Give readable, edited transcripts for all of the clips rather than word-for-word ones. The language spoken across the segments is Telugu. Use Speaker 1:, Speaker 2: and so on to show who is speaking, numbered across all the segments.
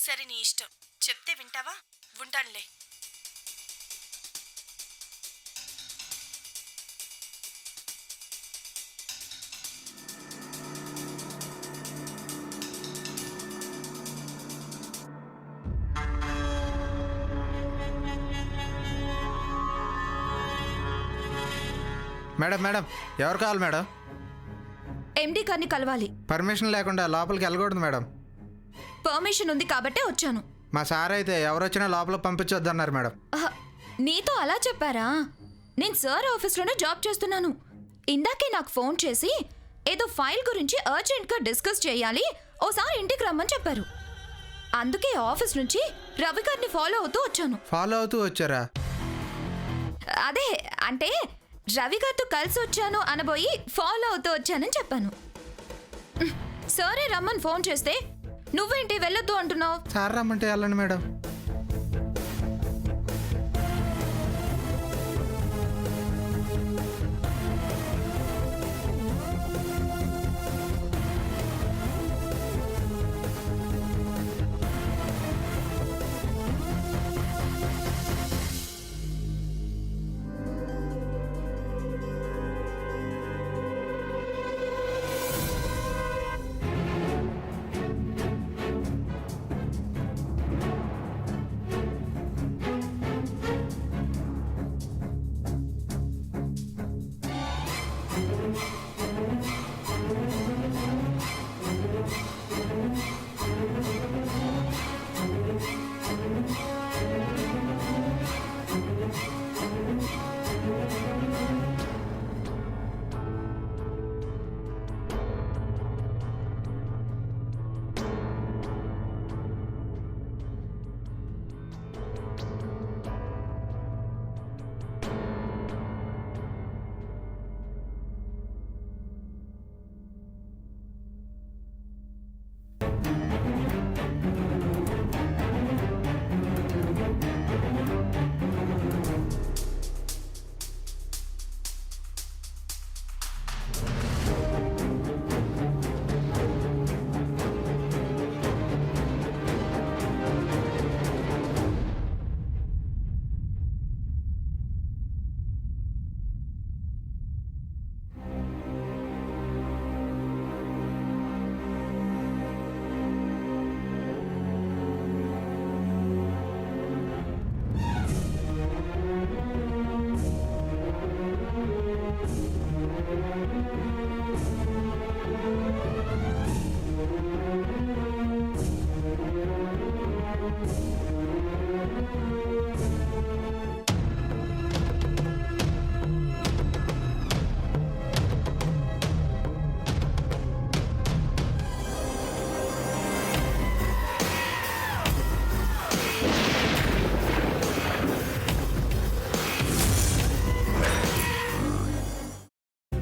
Speaker 1: సరే నీ ఇష్టం, చెప్తే వింటావా? ఉంటానులే.
Speaker 2: మేడం మేడం, ఎవరు కావాలి మేడం?
Speaker 3: ఎండి గారిని కలవాలి.
Speaker 2: పర్మిషన్ లేకుండా లోపలికి వెళ్ళకూడదు మేడం.
Speaker 3: పర్మిషన్ ఉంది కాబట్టే వచ్చాను.
Speaker 2: మా సార్ అయితే ఎవరొచ్చినా లోపలికి పంపించొద్దన్నారు మేడం.
Speaker 3: నీతో అలా చెప్పారా? నేను సార్ ఆఫీస్లోనే జాబ్ చేస్తున్నాను. ఇందాకే నాకు ఫోన్ చేసి ఏదో ఫైల్ గురించి అర్జెంట్గా డిస్కస్ చేయాలి, ఓసారి ఇంటికి రమ్మని చెప్పారు. అందుకే ఆఫీస్ నుంచి రవి గారిని ఫాలో అవుతూ వచ్చాను.
Speaker 2: ఫాలో అవుతూ వచ్చారా?
Speaker 3: అదే అంటే రవి గారితో కలిసి వచ్చాను అనబోయి ఫాలో అవుతూ వచ్చానని చెప్పాను. సరే రమ్మని ఫోన్ చేస్తే నువ్వేంటి వెళ్ళొద్దు అంటున్నావు?
Speaker 2: సార్ రమ్మంటే వెళ్ళండి మేడం.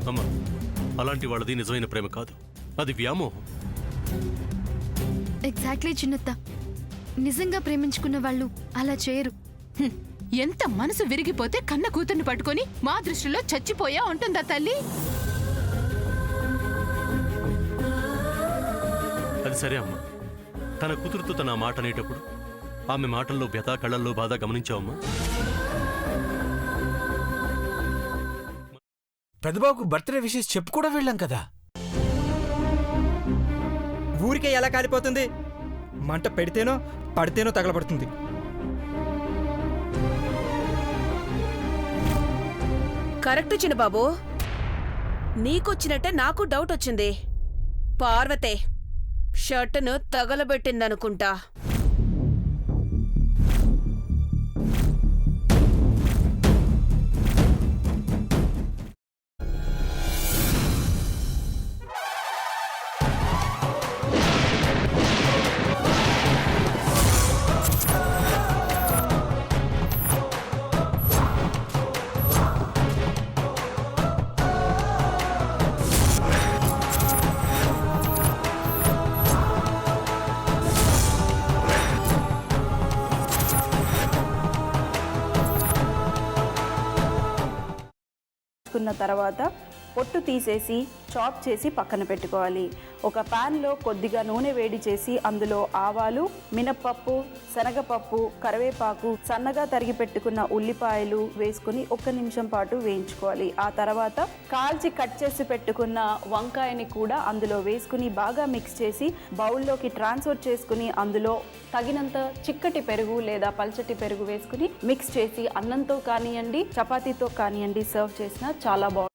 Speaker 4: అమ్మా, అలాంటి వాళ్ళది నిజమైన ప్రేమ కాదు, అది వ్యామోహం.
Speaker 5: ఎగ్జాక్ట్లీ చిన్నత్త, నిజంగా ప్రేమించుకున్న వాళ్ళు అలా చేయరు.
Speaker 6: ఎంత మనసు విరిగిపోతే కన్న కూతుర్ని పట్టుకొని మా దృష్టిలో చచ్చిపోయా ఉంటుందా తల్లి?
Speaker 4: అది సరే అమ్మా, తన కూతురుతో తన ఆ మాట అనేటప్పుడు ఆమె మాటల్లో వ్యథ, కళ్ళల్లో బాధ గమనించావమ్మా?
Speaker 7: పెద్దబాబుకు బర్త్డే విషెస్ చెప్పు కూడా వెళ్ళాం కదా.
Speaker 8: ఊరికే ఎలా కాలిపోతుంది? మంట పెడితేనో పడితేనో తగలబడుతుంది.
Speaker 1: కరెక్ట్ చిన్నబాబు, నీకొచ్చినట్టే నాకు డౌట్ వచ్చింది. పార్వతే షర్టును తగలబెట్టిందనుకుంటా.
Speaker 9: తర్వాత పొట్టు తీసేసి చాప్ చేసి పక్కన పెట్టుకోవాలి. ఒక ప్యాన్లో కొద్దిగా నూనె వేడి చేసి అందులో ఆవాలు, మినప్పప్పు, శనగపప్పు, కరివేపాకు, సన్నగా తరిగి పెట్టుకున్న ఉల్లిపాయలు వేసుకుని 1 నిమిషం పాటు వేయించుకోవాలి. ఆ తర్వాత కాల్చి కట్ చేసి పెట్టుకున్న వంకాయని కూడా అందులో వేసుకుని బాగా మిక్స్ చేసి బౌల్లోకి ట్రాన్స్ఫర్ చేసుకుని అందులో తగినంత చిక్కటి పెరుగు లేదా పల్చటి పెరుగు వేసుకుని మిక్స్ చేసి అన్నంతో కానివ్వండి, చపాతీతో కానివ్వండి సర్వ్ చేసినా చాలా బాగుంటుంది.